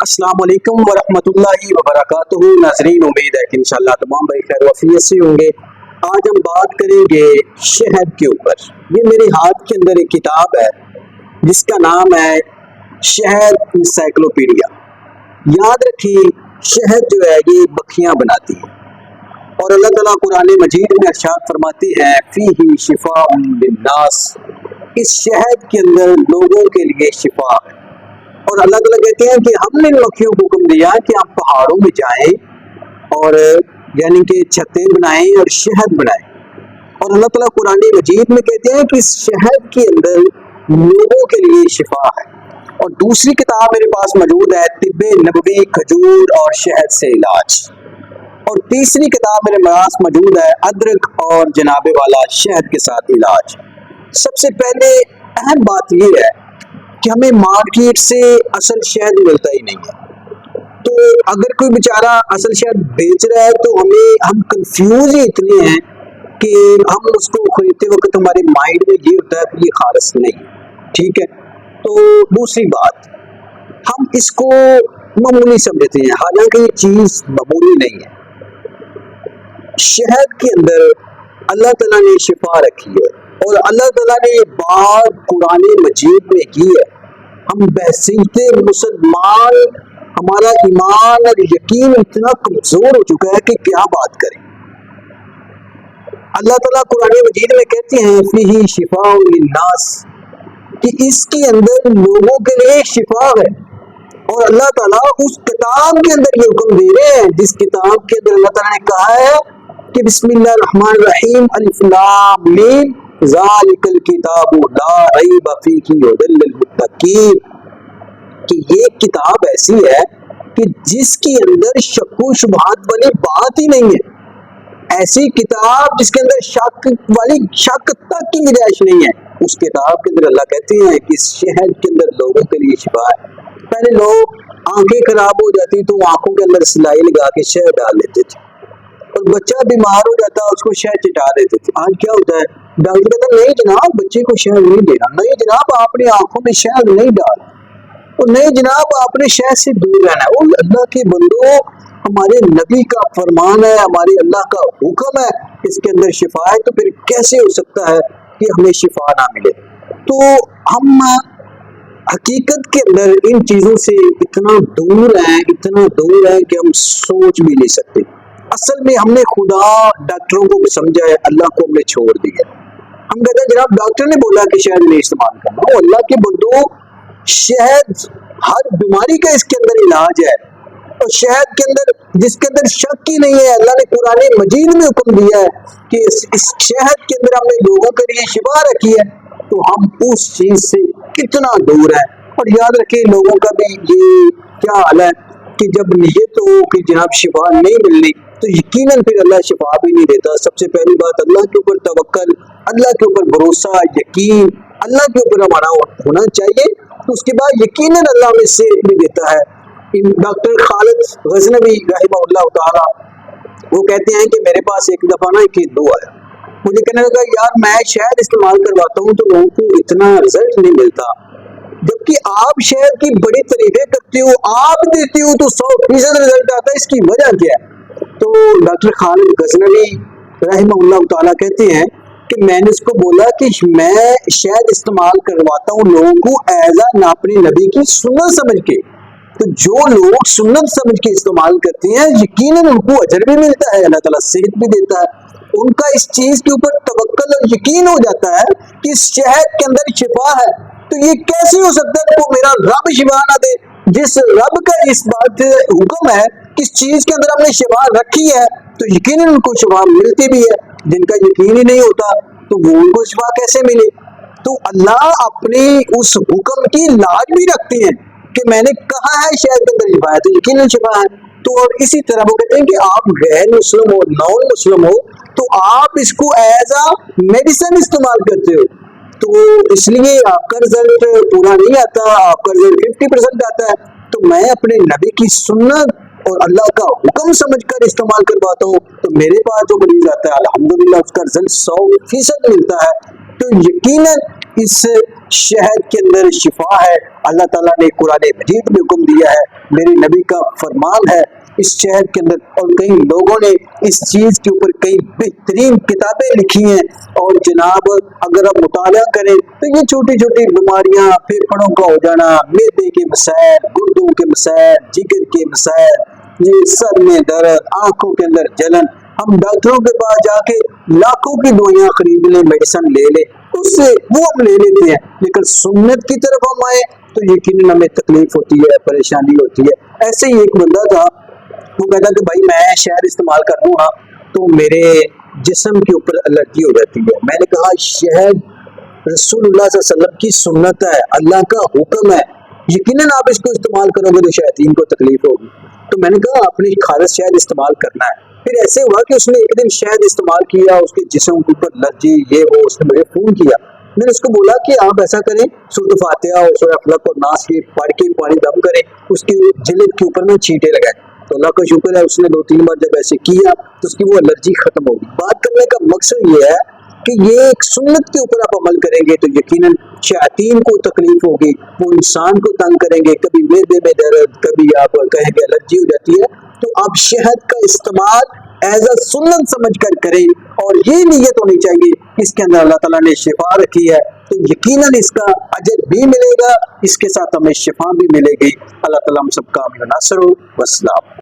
السلام علیکم ورحمۃ اللہ وبرکاتہ ناظرین، امید ہے کہ انشاءاللہ تمام بھائی خیر وفیت سے ہوں گے۔ آج ہم بات کریں گے شہد کے اوپر۔ یہ میرے ہاتھ کے اندر ایک کتاب ہے جس کا نام ہے شہد انسائکلوپیڈیا۔ یاد رکھیے، شہد جو ہے یہ مکھیاں بناتی ہے، اور اللہ تعالیٰ قرآن مجید میں ارشاد فرماتی ہے فیہ شفاء للناس، اس شہد کے اندر لوگوں کے لیے شفا ہے۔ اور اللہ تعالیٰ کہتے ہیں کہ ہم نے مکھیوں کو حکم دیا کہ آپ پہاڑوں میں جائیں اور یعنی کہ چھتیں بنائیں اور شہد بنائیں، اور اللہ تعالیٰ قرآن مجید میں کہتے ہیں کہ اس شہد کے اندر لوگوں کے لیے شفا ہے۔ اور دوسری کتاب میرے پاس موجود ہے طب نبوی، کھجور اور شہد سے علاج، اور تیسری کتاب میرے پاس موجود ہے ادرک اور جنابے والا شہد کے ساتھ علاج۔ سب سے پہلے اہم بات یہ ہے کہ ہمیں مارکیٹ سے اصل شہد ملتا ہی نہیں ہے، تو اگر کوئی بیچارہ اصل شہد بیچ رہا ہے تو ہم کنفیوز ہی اتنے ہیں کہ ہم اس کو خریدتے وقت ہمارے مائنڈ میں یہ ہوتا ہے کہ یہ خالص نہیں، ٹھیک ہے۔ تو دوسری بات، ہم اس کو معمولی سمجھتے ہیں، حالانکہ یہ چیز معمولی نہیں ہے۔ شہد کے اندر اللہ تعالیٰ نے شفا رکھی ہے، اور اللہ تعالیٰ نے یہ بات قرآن مجید میں کی ہے۔ ہم بحثیت مسلمان، ہمارا ایمان اور یقین اتنا کمزور ہو چکا ہے کہ کیا بات کریں۔ اللہ تعالیٰ قرآن مجید میں کہتے ہیں فیہ شفاء للناس، کہ اس کے اندر لوگوں کے لیے شفا ہے، اور اللہ تعالیٰ اس کتاب کے اندر یہ حکم دے رہے ہیں جس کتاب کے اندر اللہ تعالیٰ نے کہا ہے کہ بسم اللہ الرحمن الرحیم الف لام میم ذالک الکتاب لا ریب فیہ ھدی للمتقین، کہ یہ کتاب ایسی ہے کہ جس کے اندر شک و شبہات والی بات ہی نہیں ہے۔ ایسی کتاب جس کے اندر شک تک کی گنجائش نہیں ہے، اس کتاب کے اندر اللہ کہتے ہیں کہ اس شہد کے اندر لوگوں کے لیے شفا ہے۔ پہلے لوگ آنکھیں خراب ہو جاتی تو آنکھوں کے اندر سلائی لگا کے شہد ڈال دیتے تھے، اور بچہ بیمار ہو جاتا اس کو شہد چٹا دیتے تھے۔ آج کیا ہوتا ہے، ڈاکٹر کہتا ہے نہیں جناب بچے کو شہد نہیں دینا، نہیں جناب آپ نے آنکھوں میں شہد نہیں ڈال، اور نہیں جناب آپ نے شہد سے دور رہنا ہے۔ اور اللہ کے بندو، ہمارے نبی کا فرمان ہے، ہمارے اللہ کا حکم ہے، اس کے اندر شفا ہے، تو پھر کیسے ہو سکتا ہے کہ ہمیں شفا نہ ملے؟ تو ہم حقیقت کے اندر ان چیزوں سے اتنا دور ہیں کہ ہم سوچ بھی نہیں سکتے۔ اصل میں ہم نے خدا ڈاکٹروں کو بھی سمجھا ہے، اللہ کو ہم نے چھوڑ دیا۔ ہم کہتے ہیں جناب ڈاکٹر نے بولا کہ شہد نہیں استعمال کرنا، وہ اللہ کے بندو، شہد ہر بیماری کا اس کے اندر علاج ہے، اور شہد کے اندر جس کے اندر شک ہی نہیں ہے، اللہ نے قرآن مجید میں حکم دیا ہے کہ اس شہد کے اندر ہم نے لوگوں کے لیے شفا رکھی ہے، تو ہم اس چیز سے کتنا دور ہیں۔ اور یاد رکھیں لوگوں کا بھی یہ کیا حال ہے کہ جب نیت ہو کہ جناب شفا نہیں ملنی تو یقیناً پھر اللہ شفا بھی نہیں دیتا۔ سب سے پہلی بات اللہ کے اوپر توکل، اللہ کے اوپر بھروسہ، یقین اللہ کے اوپر ہمارا ہونا چاہیے، تو اس کے بعد یقیناً اللہ ہمیں صحت بھی دیتا ہے۔ ڈاکٹر خالد غزنوی رحمہ اللہ تعالی وہ کہتے ہیں کہ میرے پاس ایک دفعہ ایک ہندو آیا، مجھے کہنے لگا یار میں شہد استعمال کرواتا ہوں تو لوگوں کو اتنا رزلٹ نہیں ملتا، جبکہ آپ شہد کی بڑی تعریفیں کرتے ہو، آپ دیتے ہو تو 100% رزلٹ آتا ہے، اس کی وجہ کیا ہے؟ تو ڈاکٹر خالد غزنوی رحمہ اللہ تعالیٰ کہتے ہیں کہ میں نے اس کو بولا کہ میں شہد استعمال کرواتا ہوں لوگوں کو ایز اے اپنے نبی کی سنت سمجھ کے، تو جو لوگ سنت سمجھ کے استعمال کرتے ہیں یقیناً ان کو اجر بھی ملتا ہے، اللہ تعالیٰ صحت بھی دیتا ہے، ان کا اس چیز کے اوپر توکل اور یقین ہو جاتا ہے کہ اس شہد کے اندر شفا ہے۔ تو یہ کیسے ہو سکتا ہے کہ میرا رب شفا نہ دے؟ جس رب کا اس بات حکم ہے کہ اس چیز کے اندر ہم نے شفا رکھی ہے تو یقیناً ان کو شفا ملتی بھی ہے، جن کا یقین ہی نہیں ہوتا تو وہ ان کو شفا کیسے ملے؟ تو اللہ اپنے اس حکم کی لاج بھی رکھتے ہیں کہ میں نے کہا ہے شہد کے اندر شفا ہے تو یقیناً شفا ہے۔ تو اور اسی طرح وہ کہتے ہیں کہ آپ غیر مسلم ہو، نان مسلم ہو، تو آپ اس کو ایز اے میڈیسن استعمال کرتے ہو، تو اس لیے آپ کا رزلٹ پورا نہیں آتا، آپ کا رزلٹ 50% آتا ہے۔ تو میں اپنے نبی کی سنت اور اللہ کا حکم سمجھ کر استعمال کرواتا ہوں، تو میرے پاس جو مریض آتا ہے الحمدللہ اس کا رزلٹ 100% ملتا ہے۔ تو یقیناً اس شہد کے اندر شفا ہے۔ اللہ تعالیٰ نے قرآن مجید میں حکم دیا ہے، میرے نبی کا فرمان ہے اس شہد کے اندر، اور کئی لوگوں نے اس چیز کے اوپر کئی بہترین کتابیں لکھی ہیں، اور جناب اگر آپ مطالعہ کریں تو یہ چھوٹی چھوٹی بیماریاں، پھیپھڑوں کا ہو جانا، معدے کے مسائل، گردوں کے مسائل، جگر کے مسائل، یہ سر میں درد، آنکھوں کے اندر جلن، ہم ڈاکٹروں کے پاس جا کے لاکھوں کی دوائیاں خرید لیں، میڈیسن لے لیں، اس سے وہ ہم لے لیتے ہیں، لیکن سنت کی طرف ہم آئے تو یقیناً ہمیں تکلیف ہوتی ہے، پریشانی ہوتی ہے۔ ایسے ہی ایک بندہ تھا، وہ کہتا کہ بھائی میں شہد استعمال کر لوں گا تو میرے جسم کے اوپر الرجی ہو جاتی ہے۔ میں نے کہا شہد رسول اللہ صلی اللہ علیہ وسلم کی سنت ہے، اللہ کا حکم ہے، یقیناً آپ اس کو استعمال کرو گے تو شیاطین کو تکلیف ہوگی۔ تو میں نے کہا آپ نے خالص شہد استعمال کرنا ہے۔ پھر ایسے ہوا کہ اس نے ایک دن شہد استعمال کیا، اس کے جسم کے اوپر الرجی، یہ وہ، اس نے مجھے فون کیا۔ میں نے اس کو بولا کہ آپ ایسا کریں، سورۃ فاتحہ اور سورۃ فلق اور ناس یہ پڑھ کے پانی دم کریں، اس کی جلد کے اوپر میں چھینٹے لگائیں۔ تو اللہ کا شکر ہے اس نے 2-3 بار جب ایسے کیا تو اس کی وہ الرجی ختم ہوگی۔ بات کرنے کا مقصد یہ ہے کہ یہ ایک سنت کے اوپر آپ عمل کریں گے تو یقیناً شیاطین کو تکلیف ہوگی، وہ انسان کو تنگ کریں گے، کبھی معدے میں درد، کبھی آپ کہیں گے الرجی ہو جاتی ہے۔ تو آپ شہد کا استعمال ایز اے سنت سمجھ کر کریں، اور یہ نیت ہونی چاہیے اس کے اندر اللہ تعالیٰ نے شفا رکھی ہے، تو یقیناً اس کا اجر بھی ملے گا، اس کے ساتھ ہمیں شفا بھی ملے گی۔ اللہ تعالیٰ ہم سب کا ناصر ہو۔ والسلام۔